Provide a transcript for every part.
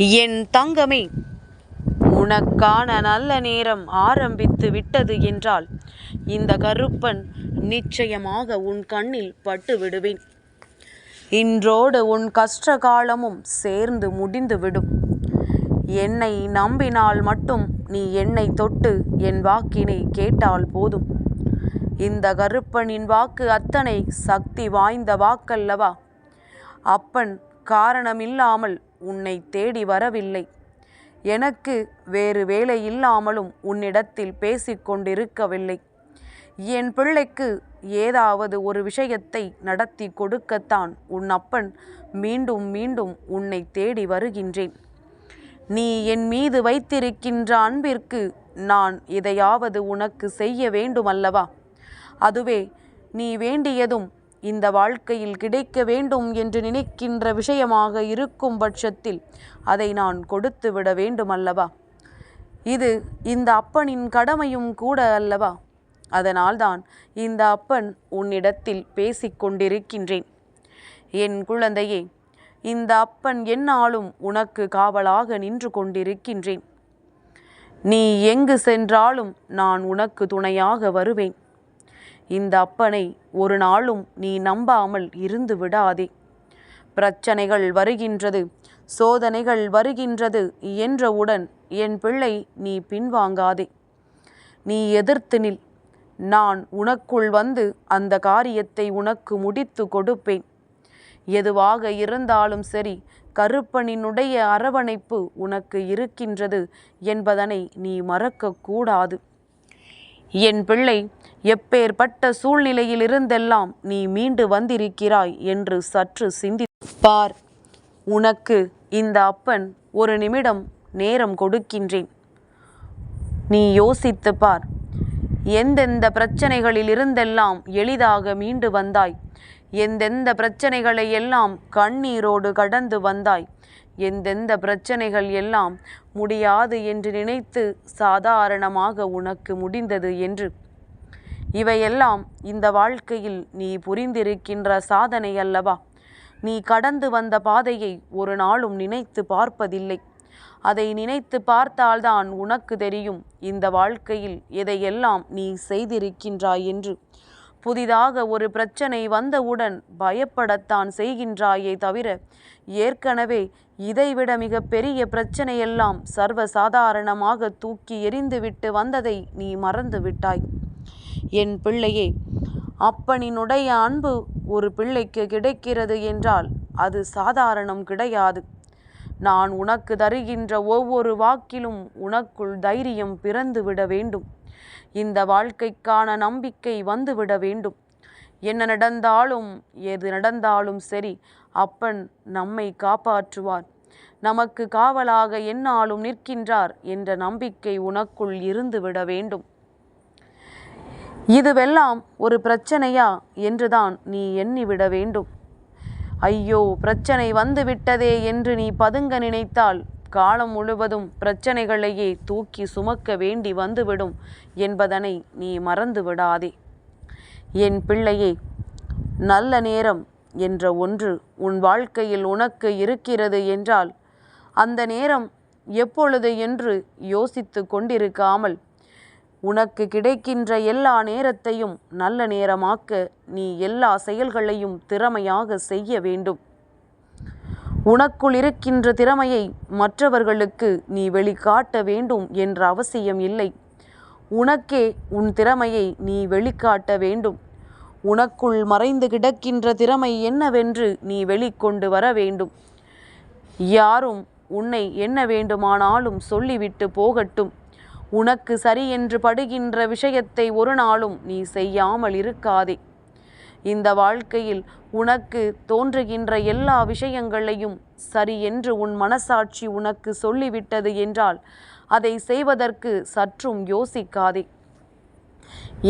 என் தங்கமே, உனக்கான நல்ல நேரம் ஆரம்பித்து விட்டது என்றால் இந்த கருப்பன் நிச்சயமாக உன் கண்ணில் பட்டு விடுவேன். இன்றோடு உன் கஷ்ட காலமும் சேர்ந்து முடிந்துவிடும். என்னை நம்பினால் மட்டும் நீ என்னை தொட்டு என் வாக்கினை கேட்டால் போதும். இந்த கருப்பனின் வாக்கு அத்தனை சக்தி வாய்ந்த வாக்கல்லவா? அப்பன் காரணமில்லாமல் உன்னை தேடி வரவில்லை. எனக்கு வேறு வேலை இல்லாமலும் உன்னிடத்தில் பேசிக்கொண்டிருக்கவில்லை. என் பிள்ளைக்கு ஏதாவது ஒரு விஷயத்தை நடத்தி கொடுக்கத்தான் உன் அப்பன் மீண்டும் மீண்டும் உன்னை தேடி வருகின்றேன். நீ என் மீது வைத்திருக்கின்ற அன்பிற்கு நான் எதையாவது உனக்கு செய்ய வேண்டுமல்லவா? அதுவே நீ வேண்டியதும் இந்த வாழ்க்கையில் கிடைக்க வேண்டும் என்று நினைக்கின்ற விஷயமாக இருக்கும் பட்சத்தில் அதை நான் கொடுத்து விட வேண்டுமல்லவா? இது இந்த அப்பனின் கடமையும் கூட அல்லவா? அதனால்தான் இந்த அப்பன் உன்னிடத்தில் பேசிக்கொண்டிருக்கின்றேன். என் குழந்தையே, இந்த அப்பன் எந்நாளும் உனக்கு காவலாக நின்று கொண்டிருக்கின்றேன். நீ எங்கு சென்றாலும் நான் உனக்கு துணையாக வருவேன். இந்த அப்பனை ஒரு நாளும் நீ நம்பாமல் இருந்து விடாதே. பிரச்சனைகள் வருகின்றது, சோதனைகள் வருகின்றது என்றவுடன் என் பிள்ளை நீ பின்வாங்காதே. நீ எதிர்த்து நில். நான் உனக்குள் வந்து அந்த காரியத்தை உனக்கு முடித்து கொடுப்பேன். எதுவாக இருந்தாலும் சரி, கருப்பனினுடைய அரவணைப்பு உனக்கு இருக்கின்றது என்பதனை நீ மறக்கக்கூடாது. என் பிள்ளை, எப்பேற்பட்ட சூழ்நிலையில் இருந்தெல்லாம் நீ மீண்டு வந்திருக்கிறாய் என்று சற்று சிந்திப்பார். உனக்கு இந்த அப்பன் ஒரு நிமிடம் நேரம் கொடுக்கின்றேன். நீ யோசித்து பார். எந்தெந்த பிரச்சனைகளில் இருந்தெல்லாம் எளிதாக மீண்டு வந்தாய்? எந்தெந்த பிரச்சனைகளை எல்லாம் கண்ணீரோடு கடந்து வந்தாய்? எந்தெந்த பிரச்சனைகள் எல்லாம் முடியாது என்று நினைத்து சாதாரணமாக உனக்கு முடிந்தது என்று? இவையெல்லாம் இந்த வாழ்க்கையில் நீ புரிந்திருக்கின்ற சாதனை அல்லவா? நீ கடந்து வந்த பாதையை ஒரு நாளும் நினைத்து பார்ப்பதில்லை. அதை நினைத்து பார்த்தால்தான் உனக்கு தெரியும் இந்த வாழ்க்கையில் எதையெல்லாம் நீ செய்திருக்கின்றாய் என்று. புதிதாக ஒரு பிரச்சனை வந்தவுடன் பயப்படத்தான் செய்கின்றாயே தவிர, ஏற்கனவே இதைவிட மிக பெரிய பிரச்சனையெல்லாம் சர்வசாதாரணமாக தூக்கி எறிந்துவிட்டு வந்ததை நீ மறந்து விட்டாய். என் பிள்ளையே, அப்பனினுடைய அன்பு ஒரு பிள்ளைக்கு கிடைக்கிறது என்றால் அது சாதாரணம் கிடையாது. நான் உனக்கு தருகின்ற ஒவ்வொரு வாக்கிலும் உனக்குள் தைரியம் பிறந்துவிட வேண்டும். இந்த வாழ்க்கைக்கான நம்பிக்கை வந்துவிட வேண்டும். என்ன நடந்தாலும் எது நடந்தாலும் சரி, அப்பன் நம்மை காப்பாற்றுவார், நமக்கு காவலாக எந்நாளும் நிற்கின்றார் என்ற நம்பிக்கை உனக்குள் இருந்துவிட வேண்டும். இதுவெல்லாம் ஒரு பிரச்சனையா என்றுதான் நீ எண்ணிவிட வேண்டும். ஐயோ, பிரச்சனை வந்துவிட்டதே என்று நீ பதுங்க நினைத்தால் காலம் முழுவதும் பிரச்சனைகளையே தூக்கி சுமக்க வேண்டி வந்துவிடும் என்பதனை நீ மறந்து விடாதே. என் பிள்ளையே, நல்ல நேரம் என்ற ஒன்று உன் வாழ்க்கையில் உனக்கு இருக்கிறது என்றால் அந்த நேரம் எப்பொழுது என்று யோசித்து கொண்டிருக்காமல் உனக்கு கிடைக்கின்ற எல்லா நேரத்தையும் நல்ல நேரமாக்க நீ எல்லா செயல்களையும் திறமையாக செய்ய வேண்டும். உனக்குள் இருக்கின்ற திறமையை மற்றவர்களுக்கு நீ வெளிக்காட்ட வேண்டும் என்ற அவசியம் இல்லை. உனக்கே உன் திறமையை நீ வெளிக்காட்ட வேண்டும். உனக்குள் மறைந்து கிடக்கின்ற திறமை என்னவென்று நீ வெளிக்கொண்டு வர வேண்டும். யாரும் உன்னை என்ன வேண்டுமானாலும் சொல்லிவிட்டு போகட்டும். உனக்கு சரி என்று படுகின்ற விஷயத்தை ஒரு நாளும் நீ செய்யாமல் இருக்காதே. இந்த வாழ்க்கையில் உனக்கு தோன்றுகின்ற எல்லா விஷயங்களையும் சரி என்று உன் மனசாட்சி உனக்கு சொல்லிவிட்டது என்றால் அதை செய்வதற்கு சற்றும் யோசிக்காதே.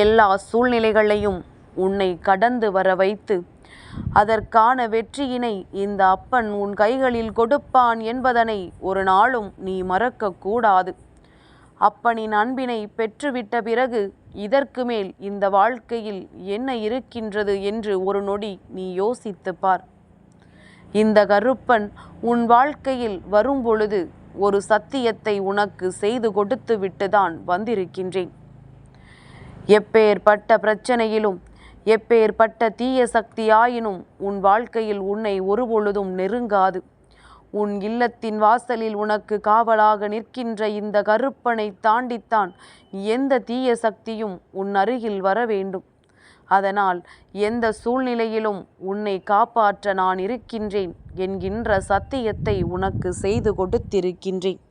எல்லா சூழ்நிலைகளையும் உன்னை கடந்து வர வைத்து அதற்கான வெற்றியினை இந்த அப்பன் உன் கைகளில் கொடுப்பான் என்பதனை ஒரு நாளும் நீ மறக்கக்கூடாது. அப்பனின் அன்பினை பெற்றுவிட்ட பிறகு இதற்கு மேல் இந்த வாழ்க்கையில் என்ன இருக்கின்றது என்று ஒரு நொடி நீ யோசித்து பார். இந்த கருப்பன் உன் வாழ்க்கையில் வரும்பொழுது ஒரு சத்தியத்தை உனக்கு செய்து கொடுத்து விட்டுதான் வந்திருக்கின்றேன். எப்பேற்பட்ட பிரச்சனையிலும் எப்பேற்பட்ட தீய சக்தியாயினும் உன் வாழ்க்கையில் உன்னை ஒருபொழுதும் நெருங்காது. உன் இல்லத்தின் வாசலில் உனக்கு காவலாக நிற்கின்ற இந்த கருப்பனை தாண்டித்தான் எந்த தீய சக்தியும் உன் அருகில் வர வேண்டும். அதனால் எந்த சூழ்நிலையிலும் உன்னை காப்பாற்ற நான் இருக்கின்றேன் என்கின்ற சத்தியத்தை உனக்கு செய்து கொடுத்திருக்கின்றேன்.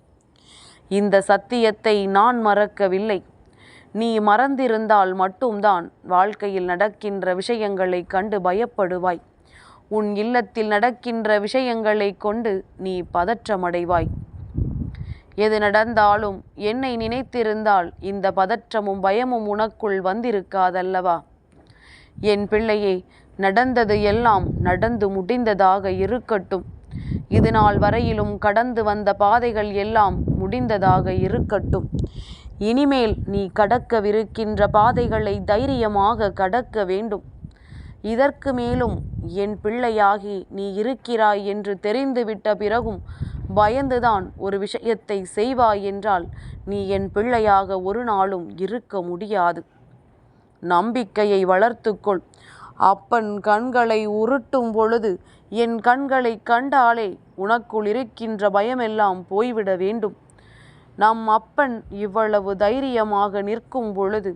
இந்த சத்தியத்தை நான் மறக்கவில்லை. நீ மறந்திருந்தால் மட்டும்தான் வாழ்க்கையில் நடக்கின்ற விஷயங்களை கண்டு பயப்படுவாய். உன் இல்லத்தில் நடக்கின்ற விஷயங்களை கொண்டு நீ பதற்றமடைவாய். எது நடந்தாலும் என்னை நினைத்திருந்தால் இந்த பதற்றமும் பயமும் உனக்குள் வந்திருக்காதல்லவா? என் பிள்ளையே, நடந்தது எல்லாம் நடந்து முடிந்ததாக இருக்கட்டும். இது நாள் வரையிலும் கடந்து வந்த பாதைகள் எல்லாம் முடிந்ததாக இருக்கட்டும். இனிமேல் நீ கடக்கவிருக்கின்ற பாதைகளை தைரியமாக கடக்க வேண்டும். இதற்கு மேலும் என் பிள்ளையாகி நீ இருக்கிறாய் என்று தெரிந்துவிட்ட பிறகும் பயந்துதான் ஒரு விஷயத்தை செய்வாய் என்றால் நீ என் பிள்ளையாக ஒரு நாளும் இருக்க முடியாது. நம்பிக்கையை வளர்த்துக்கொள். அப்பன் கண்களை உருட்டும் பொழுது என் கண்களை கண்டாலே உனக்குள் இருக்கின்ற பயமெல்லாம் போய்விட வேண்டும். நம் அப்பன் இவ்வளவு தைரியமாக நிற்கும் பொழுது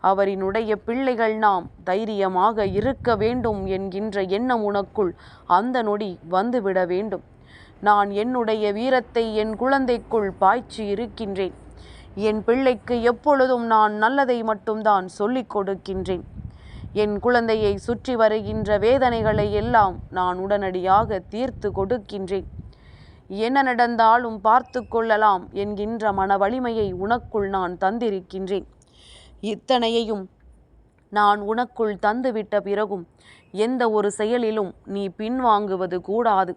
அவரினுடைய பிள்ளைகள் நாம் தைரியமாக இருக்க வேண்டும் என்கின்ற எண்ணம் உனக்குள் அந்த நொடி வந்துவிட வேண்டும். நான் என்னுடைய வீரத்தை என் குழந்தைக்குள் பாய்ச்சி இருக்கின்றேன். என் பிள்ளைக்கு எப்பொழுதும் நான் நல்லதை மட்டும்தான் சொல்லிக் கொடுக்கின்றேன். என் குழந்தையை சுற்றி வருகின்ற வேதனைகளை எல்லாம் நான் உடனடியாக தீர்த்து கொடுக்கின்றேன். என்ன நடந்தாலும் பார்த்து கொள்ளலாம் என்கின்ற மன வலிமையை உனக்குள் நான் தந்திருக்கின்றேன். இத்தனையையும் நான் உனக்குள் தந்துவிட்ட பிறகும் எந்த ஒரு செயலிலும் நீ பின்வாங்குவது கூடாது.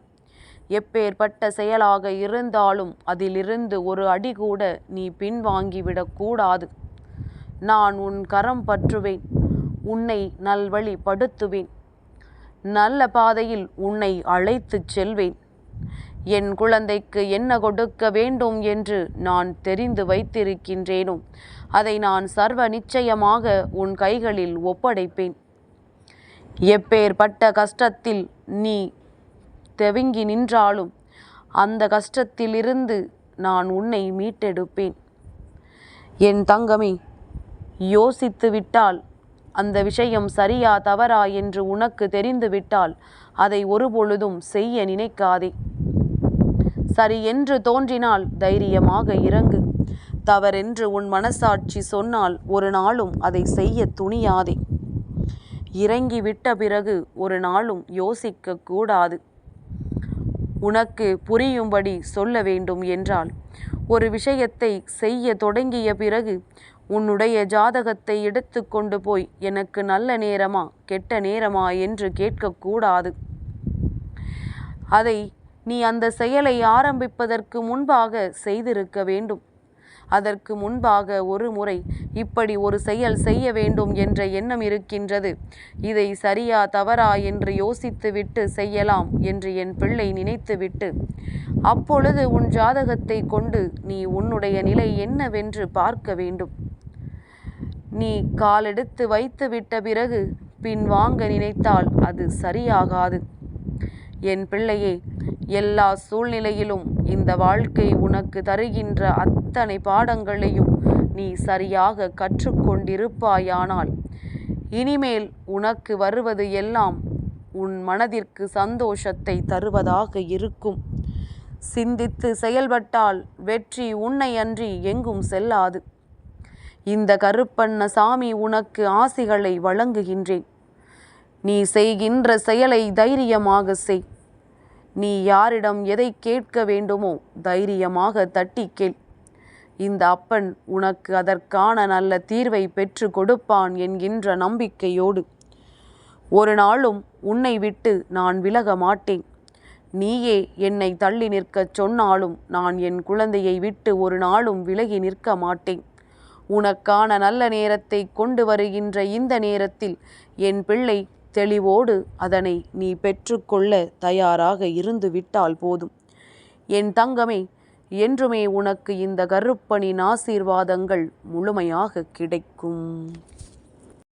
எப்பேற்பட்ட செயலாக இருந்தாலும் அதிலிருந்து ஒரு அடி கூட நீ பின்வாங்கிவிடக்கூடாது. நான் உன் கரம் பற்றுவேன். உன்னை நல்வழிப்படுத்துவேன். நல்ல பாதையில் உன்னை அழைத்துச் செல்வேன். என் குழந்தைக்கு என்ன கொடுக்க வேண்டும் என்று நான் தெரிந்து வைத்திருக்கின்றேனோ அதை நான் சர்வ நிச்சயமாக உன் கைகளில் ஒப்படைப்பேன். எப்பேற்பட்ட கஷ்டத்தில் நீ தெவிங்கி நின்றாலும் அந்த கஷ்டத்திலிருந்து நான் உன்னை மீட்டெடுப்பேன். என் தங்கமே, யோசித்து விட்டால் அந்த விஷயம் சரியா தவறா என்று உனக்கு தெரிந்துவிட்டால் அதை ஒருபொழுதும் செய்ய நினைக்காதே. சரி என்று தோன்றினால் தைரியமாக இறங்கு. தவறென்று உன் மனசாட்சி சொன்னால் ஒரு நாளும் அதை செய்ய துணியாதே. இறங்கி விட்ட பிறகு ஒரு நாளும் யோசிக்க கூடாது. உனக்கு புரியும்படி சொல்ல வேண்டும் என்றால், ஒரு விஷயத்தை செய்ய தொடங்கிய பிறகு உன்னுடைய ஜாதகத்தை எடுத்து கொண்டு போய் எனக்கு நல்ல நேரமா கெட்ட நேரமா என்று கேட்கக்கூடாது. அதை நீ அந்த செயலை ஆரம்பிப்பதற்கு முன்பாக செய்திருக்க வேண்டும். அதற்கு முன்பாக ஒரு முறை இப்படி ஒரு செயல் செய்ய வேண்டும் என்ற எண்ணம் இருக்கின்றது, இதை சரியா தவறா என்று யோசித்துவிட்டு செய்யலாம் என்று என் பிள்ளை நினைத்துவிட்டு அப்பொழுது உன் ஜாதகத்தை கொண்டு நீ உன்னுடைய நிலை என்னவென்று பார்க்க வேண்டும். நீ காலெடுத்து வைத்து விட்ட பிறகு பின்வாங்க நினைத்தால் அது சரியாகாது. என் பிள்ளையே, எல்லா சூழ்நிலையிலும் இந்த வாழ்க்கை உனக்கு தருகின்ற அத்தனை பாடங்களையும் நீ சரியாக கற்றுக்கொண்டிருப்பாயானால் இனிமேல் உனக்கு வருவது எல்லாம் உன் மனதிற்கு சந்தோஷத்தை தருவதாக இருக்கும். சிந்தித்து செயல்பட்டால் வெற்றி உன்னை அன்றி எங்கும் செல்லாது. இந்த கருப்பண்ணசாமி உனக்கு ஆசிகளை வழங்குகின்றேன். நீ செய்கின்ற செயலை தைரியமாக செய். நீ யாரிடம் எதை கேட்க வேண்டுமோ தைரியமாக தட்டி கேள். இந்த அப்பன் உனக்கு அதற்கான நல்ல தீர்வை பெற்று கொடுப்பான் என்கின்ற நம்பிக்கையோடு ஒரு நாளும் உன்னை விட்டு நான் விலக மாட்டேன். நீயே என்னை தள்ளி நிற்கச் சொன்னாலும் நான் என் குழந்தையை விட்டு ஒரு நாளும் விலகி நிற்க மாட்டேன். உனக்கான நல்ல நேரத்தை கொண்டு வருகின்ற இந்த நேரத்தில் என் பிள்ளை தெளிவோடு அதனை நீ பெற்றுக்கொள்ள தயாராக இருந்து விட்டால் போதும். என் தங்கமே, என்றுமே உனக்கு இந்த கருப்பனின் ஆசீர்வாதங்கள் முழுமையாக கிடைக்கும்.